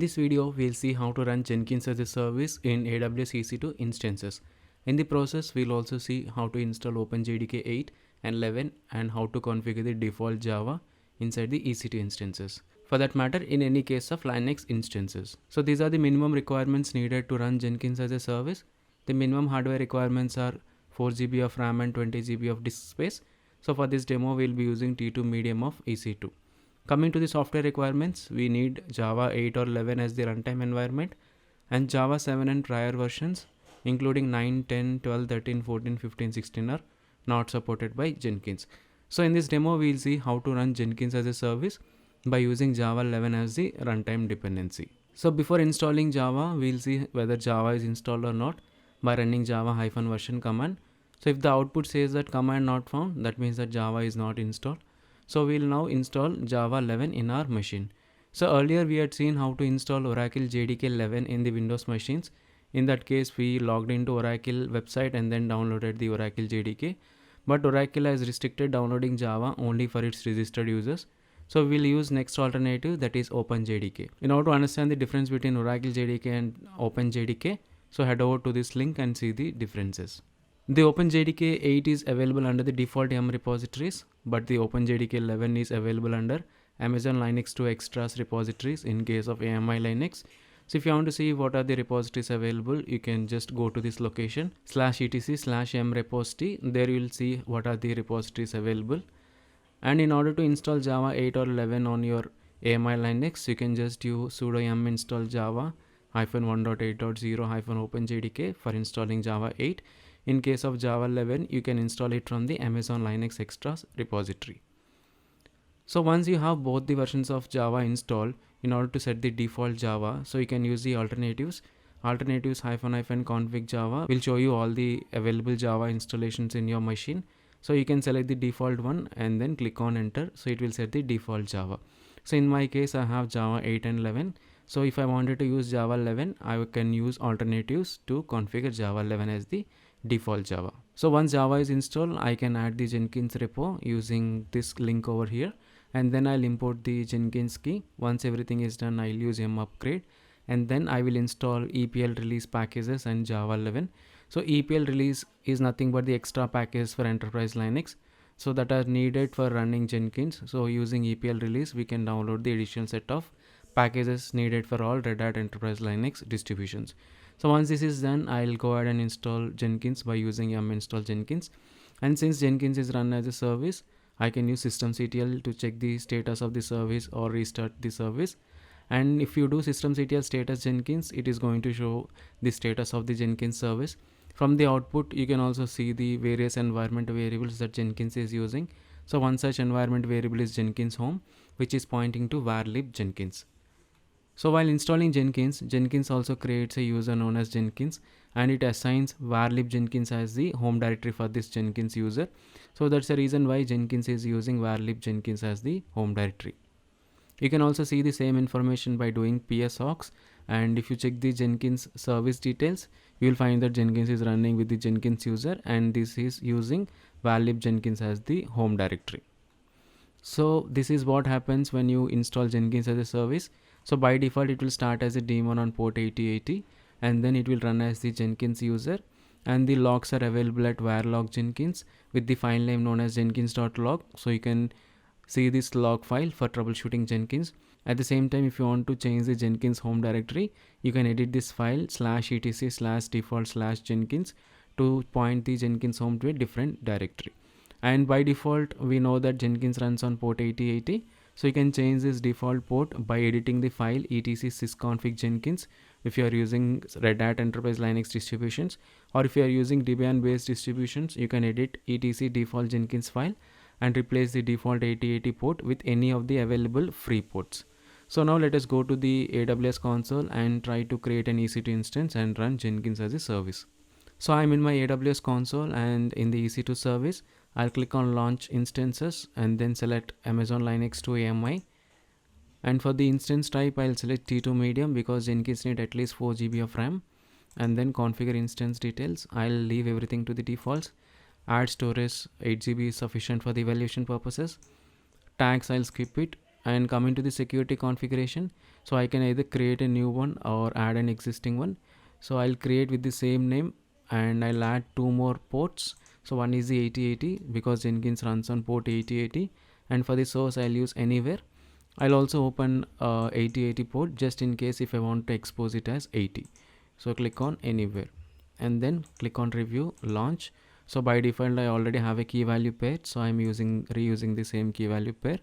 this video, we'll see how to run Jenkins as a service in AWS EC2 instances. In the process, we'll also see how to install OpenJDK 8 and 11 and how to configure the default Java inside the EC2 instances. For that matter, in any case of Linux instances. So these are the minimum requirements needed to run Jenkins as a service. The minimum hardware requirements are 4 GB of RAM and 20 GB of disk space. So for this demo, we'll be using T2 medium of EC2. Coming to the software requirements, we need Java 8 or 11 as the runtime environment and Java 7 and prior versions including 9, 10, 12, 13, 14, 15, 16 are not supported by Jenkins. So in this demo, we'll see how to run Jenkins as a service by using Java 11 as the runtime dependency. So before installing Java, we'll see whether Java is installed or not by running java-version command. So if the output says that command not found, that means that Java is not installed. So we'll now install Java 11 in our machine. So earlier we had seen how to install Oracle JDK 11 in the Windows machines. In that case, we logged into Oracle website and then downloaded the Oracle JDK. But Oracle has restricted downloading Java only for its registered users. So we'll use next alternative, that is OpenJDK. In order to understand the difference between Oracle JDK and OpenJDK, so head over to this link and see the differences. The OpenJDK 8 is available under the default YAM repositories, but the OpenJDK 11 is available under Amazon Linux 2 Extras repositories in case of AMI Linux. So if you want to see what are the repositories available, you can just go to this location /etc/yam repository. There you will see what are the repositories available. And in order to install Java 8 or 11 on your AMI Linux, you can just use sudo yum install java -1.8.0-openjdk for installing Java 8. In case of Java 11, you can install it from the Amazon Linux Extras repository. So once you have both the versions of Java installed, in order to set the default Java, so you can use the alternatives -config Java will show you all the available Java installations in your machine. So you can select the default one and then click on enter. So it will set the default Java. So in my case, I have Java 8 and 11. So if I wanted to use Java 11, I can use alternatives to configure Java 11 as the default Java. So once Java is installed, I can add the Jenkins repo using this link over here, and then I'll import the Jenkins key. Once everything is done, I'll use yum upgrade, and then I will install EPL release packages and Java 11. So EPL release is nothing but the extra packages for enterprise Linux, so that are needed for running Jenkins. So using EPL release, we can download the additional set of packages needed for all Red Hat Enterprise Linux distributions. So once this is done, I'll go ahead and install Jenkins by using yum install Jenkins. And since Jenkins is run as a service, I can use systemctl to check the status of the service or restart the service. And if you do systemctl status Jenkins, it is going to show the status of the Jenkins service. From the output, you can also see the various environment variables that Jenkins is using. So one such environment variable is Jenkins home, which is pointing to varlib Jenkins. So while installing Jenkins, Jenkins also creates a user known as Jenkins, and it assigns varlib Jenkins as the home directory for this Jenkins user. So that's the reason why Jenkins is using varlib Jenkins as the home directory. You can also see the same information by doing psawk, and if you check the Jenkins service details, you will find that Jenkins is running with the Jenkins user, and this is using varlib Jenkins as the home directory. So this is what happens when you install Jenkins as a service. So by default, it will start as a daemon on port 8080, and then it will run as the Jenkins user, and the logs are available at var-log Jenkins with the file name known as jenkins.log. So you can see this log file for troubleshooting Jenkins. At the same time, if you want to change the Jenkins home directory, you can edit this file /etc/default/jenkins to point the Jenkins home to a different directory. And by default, we know that Jenkins runs on port 8080. So you can change this default port by editing the file etc sysconfig jenkins if you are using Red Hat Enterprise Linux distributions, or if you are using Debian based distributions, you can edit etc default jenkins file and replace the default 8080 port with any of the available free ports. So now let us go to the AWS console and try to create an EC2 instance and run Jenkins as a service. So I'm in my AWS console, and in the EC2 service, I'll click on launch instances and then select Amazon Linux 2 AMI. And for the instance type, I'll select T2 medium because Jenkins need at least 4 GB of RAM. And then configure instance details. I'll leave everything to the defaults. Add storage 8 GB is sufficient for the evaluation purposes. Tags, I'll skip it. and coming to the security configuration, so I can either create a new one or add an existing one. So I'll create with the same name and I'll add 2 more ports. So one is the 8080 because Jenkins runs on port 8080, and for the source I'll use anywhere. I'll also open 8080 port just in case if I want to expose it as 80. So click on anywhere and then click on review, launch. So by default I already have a key value pair, so I'm reusing the same key value pair.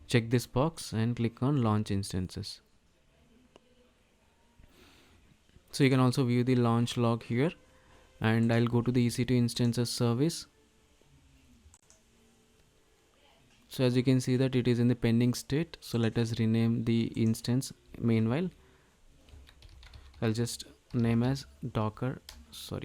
Check this box and click on launch instances. So you can also view the launch log here, and I'll go to the EC2 instances service. So as you can see that it is in the pending state, so let us rename the instance. Meanwhile I'll just name as docker, so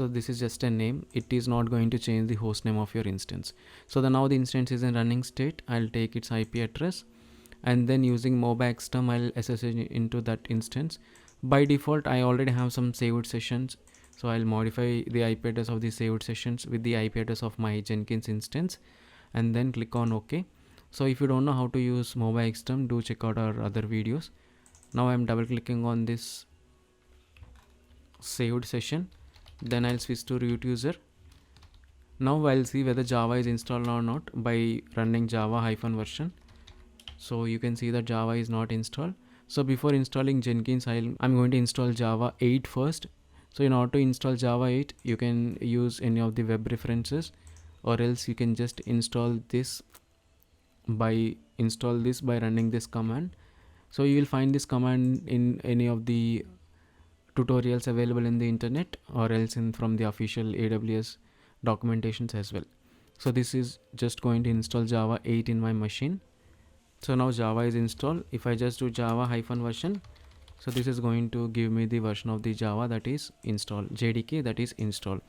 this is just a name, it is not going to change the host name of your instance. So now the instance is in running state. I'll take its IP address and then using MobaXterm I'll SSH into that instance. By default I already have some saved sessions, so I'll modify the IP address of the saved sessions with the IP address of my Jenkins instance and then click on OK. So if you don't know how to use MobaXterm, do check out our other videos. Now I'm double clicking on this saved session, then I'll switch to root user. Now I'll see whether Java is installed or not by running java -version. So you can see that Java is not installed. So before installing Jenkins, I'm going to install Java 8 first. So in order to install Java 8, you can use any of the web references, or else you can just install this by running this command. So you will find this command in any of the tutorials available in the internet, or else from the official AWS documentations as well. So this is just going to install Java 8 in my machine. So now Java is installed. If I just do java -version, so this is going to give me the version of the Java that is installed, JDK that is installed.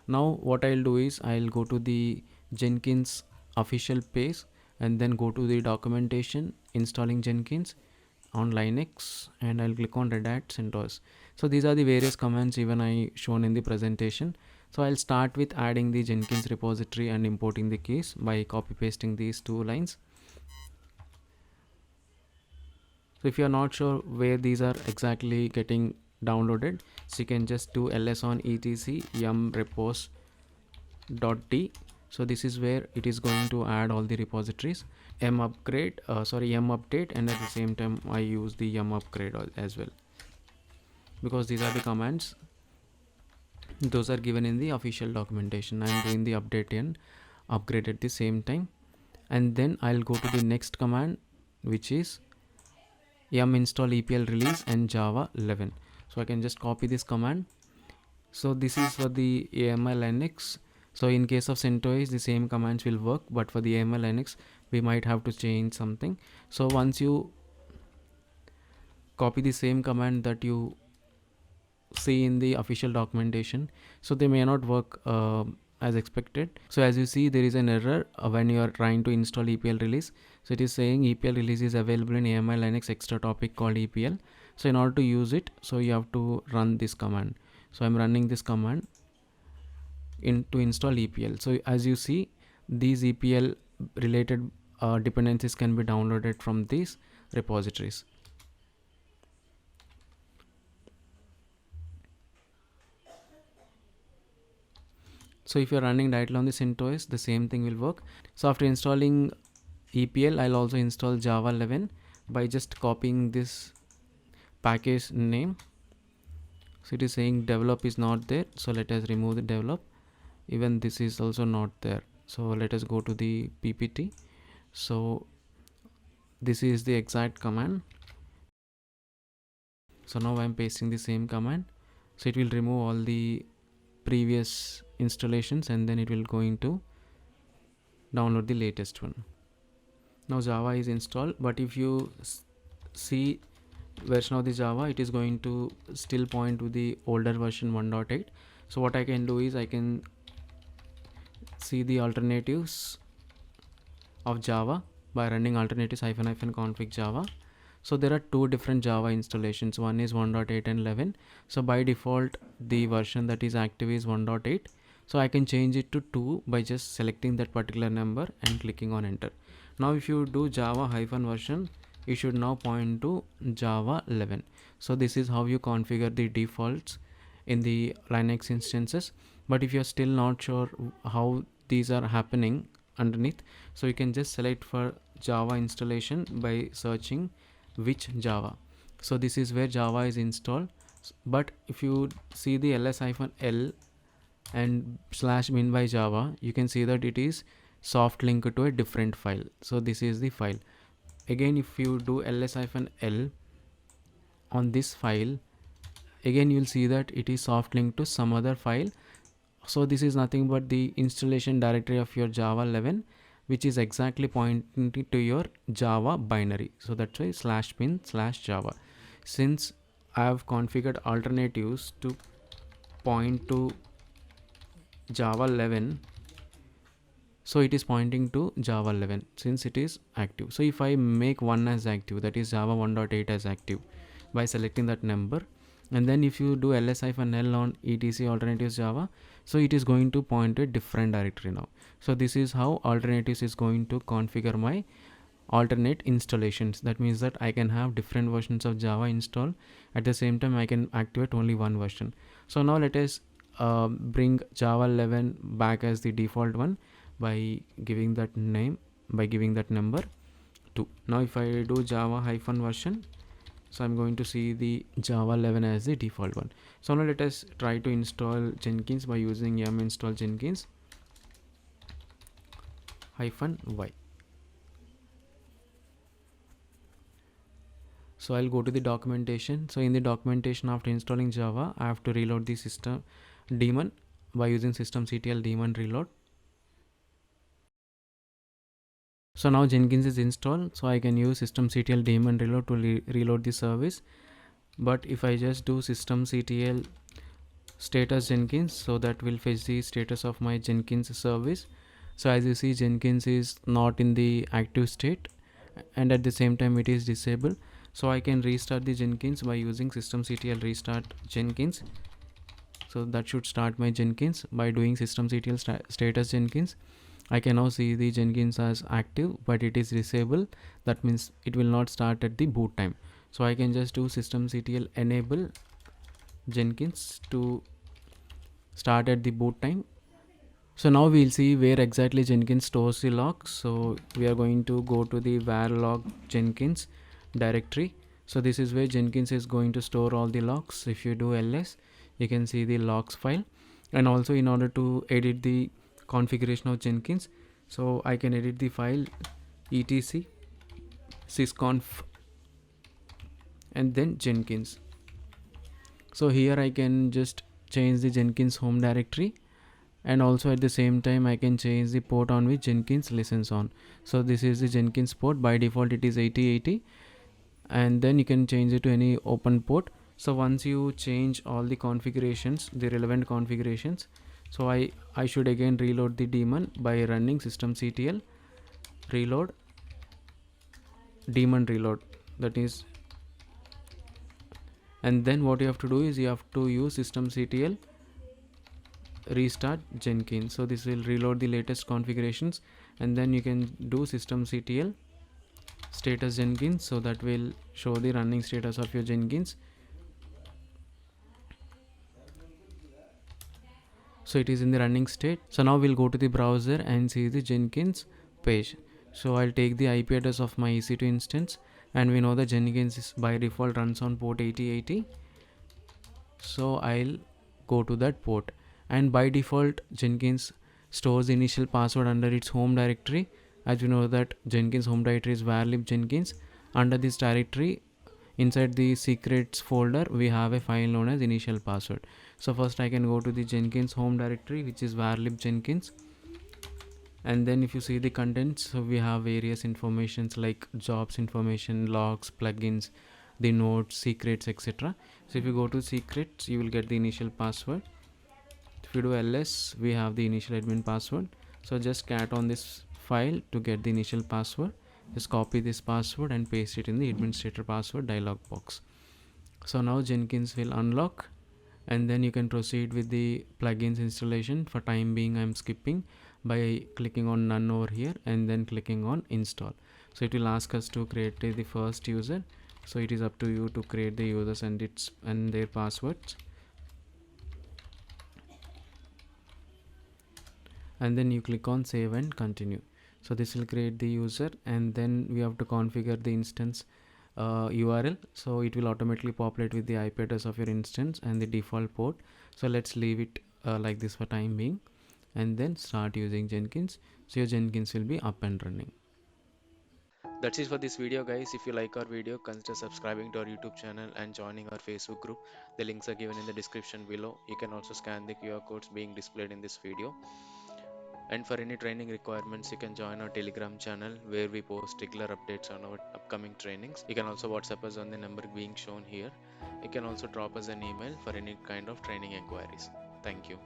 Now what I'll do is I'll go to the Jenkins official page and then go to the documentation installing Jenkins on Linux, and I'll click on Red Hat CentOS. So these are the various commands even I shown in the presentation. So I'll start with adding the Jenkins repository and importing the keys by copy pasting these 2 lines. So if you are not sure where these are exactly getting downloaded, so you can just do ls on etc yum repos.d. So this is where it is going to add all the repositories. Yum update, and at the same time I use the yum upgrade as well, because these are the commands, those are given in the official documentation. I'm doing the update and upgrade at the same time, and then I'll go to the next command, which is yum install EPL release and Java 11. So I can just copy this command. So this is for the AML Linux. So in case of CentOS, the same commands will work, but for the AML Linux we might have to change something. So once you copy the same command that you see in the official documentation, so they may not work as expected. So as you see, there is an error when you are trying to install EPL release. So it is saying EPL release is available in AMI Linux extra topic called EPL. So in order to use it, so you have to run this command. So I'm running this command to install EPL. So as you see, these EPL related dependencies can be downloaded from these repositories. So if you're running directly on the CentOS, the same thing will work. So after installing EPL, I'll also install Java 11 by just copying this package name. So it is saying develop is not there. So let us remove the develop. Even this is also not there. So let us go to the PPT. So this is the exact command. So now I'm pasting the same command. So it will remove all the previous installations and then it will going to download the latest one. Now Java is installed, but if you see version of the Java, it is going to still point to the older version 1.8. So what I can do is I can see the alternatives of Java by running alternatives -config Java. So there are two different Java installations. One is 1.8 and 11. So by default, the version that is active is 1.8. So I can change it to 2 by just selecting that particular number and clicking on enter. Now if you do java hyphen version, it should now point to java 11. So this is how you configure the defaults in the Linux instances. But if you're still not sure how these are happening underneath, so you can just select for java installation by searching which java. So this is where java is installed. But if you see the ls-l and /bin by java, you can see that it is soft linked to a different file. So this is the file. Again, if you do ls-l on this file, again you'll see that it is soft linked to some other file. So this is nothing but the installation directory of your java 11, which is exactly pointing to your java binary. So that's why /bin/java. Since I have configured alternatives to point to java 11, so it is pointing to java 11 since it is active. So if I make 1 as active, that is java 1.8 as active, by selecting that number, and then if you do ls-l on etc alternatives java, so it is going to point to a different directory now. So this is how alternatives is going to configure my alternate installations. That means that I can have different versions of java installed. At the same time, I can activate only one version. So now let us bring java 11 back as the default one by giving that name, by giving that number 2. Now if I do java hyphen version, so I'm going to see the java 11 as the default one. So now let us try to install Jenkins by using yum install Jenkins -y. So I'll go to the documentation. So in the documentation, after installing java, I have to reload the system daemon by using systemctl daemon reload. So now Jenkins is installed, so I can use systemctl daemon reload to reload the service. But if I just do systemctl status Jenkins, so that will fetch the status of my Jenkins service. So as you see, Jenkins is not in the active state, and at the same time it is disabled. So I can restart the Jenkins by using systemctl restart Jenkins. So that should start my Jenkins. By doing systemctl status Jenkins, I can now see the Jenkins as active, but it is disabled. That means it will not start at the boot time. So I can just do systemctl enable Jenkins to start at the boot time. So now we'll see where exactly Jenkins stores the logs. So we are going to go to the var log Jenkins directory. So this is where Jenkins is going to store all the logs. If you do ls, you can see the logs file. And also, in order to edit the configuration of Jenkins, so I can edit the file etc sysconf and then Jenkins. So here I can just change the Jenkins home directory, and also at the same time I can change the port on which Jenkins listens on. So this is the Jenkins port. By default it is 8080, and then you can change it to any open port. So once you change all the configurations, the relevant configurations, so I should again reload the daemon by running systemctl reload daemon reload, that is, and then what you have to do is you have to use systemctl restart Jenkins. So this will reload the latest configurations, and then you can do systemctl status Jenkins, so that will show the running status of your Jenkins. So it is in the running state. So now we'll go to the browser and see the Jenkins page. So I'll take the IP address of my EC2 instance, and we know that Jenkins is by default runs on port 8080. So I'll go to that port, and by default Jenkins stores the initial password under its home directory. As you know that Jenkins home directory is varlib Jenkins. Under this directory, inside the secrets folder, we have a file known as initial password. So first I can go to the Jenkins home directory, which is varlib Jenkins, and then if you see the contents, so we have various informations like jobs information, logs, plugins, the nodes, secrets, etc. So if you go to secrets, you will get the initial password. If you do ls, we have the initial admin password. So just cat on this file to get the initial password. Just copy this password and paste it in the administrator password dialog box. So now Jenkins will unlock, and then you can proceed with the plugins installation. For time being I'm skipping by clicking on none over here and then clicking on install. So it will ask us to create the first user, so it is up to you to create the users and their passwords, and then you click on save and continue. So this will create the user, and then we have to configure the instance URL, so it will automatically populate with the IP address of your instance and the default port. So let's leave it like this for time being, and then start using Jenkins. So your Jenkins will be up and running. That's it for this video, guys. If you like our video, consider subscribing to our YouTube channel and joining our Facebook group. The links are given in the description below. You can also scan the QR codes being displayed in this video. And for any training requirements, you can join our Telegram channel where we post regular updates on our upcoming trainings. You can also WhatsApp us on the number being shown here. You can also drop us an email for any kind of training inquiries. Thank you.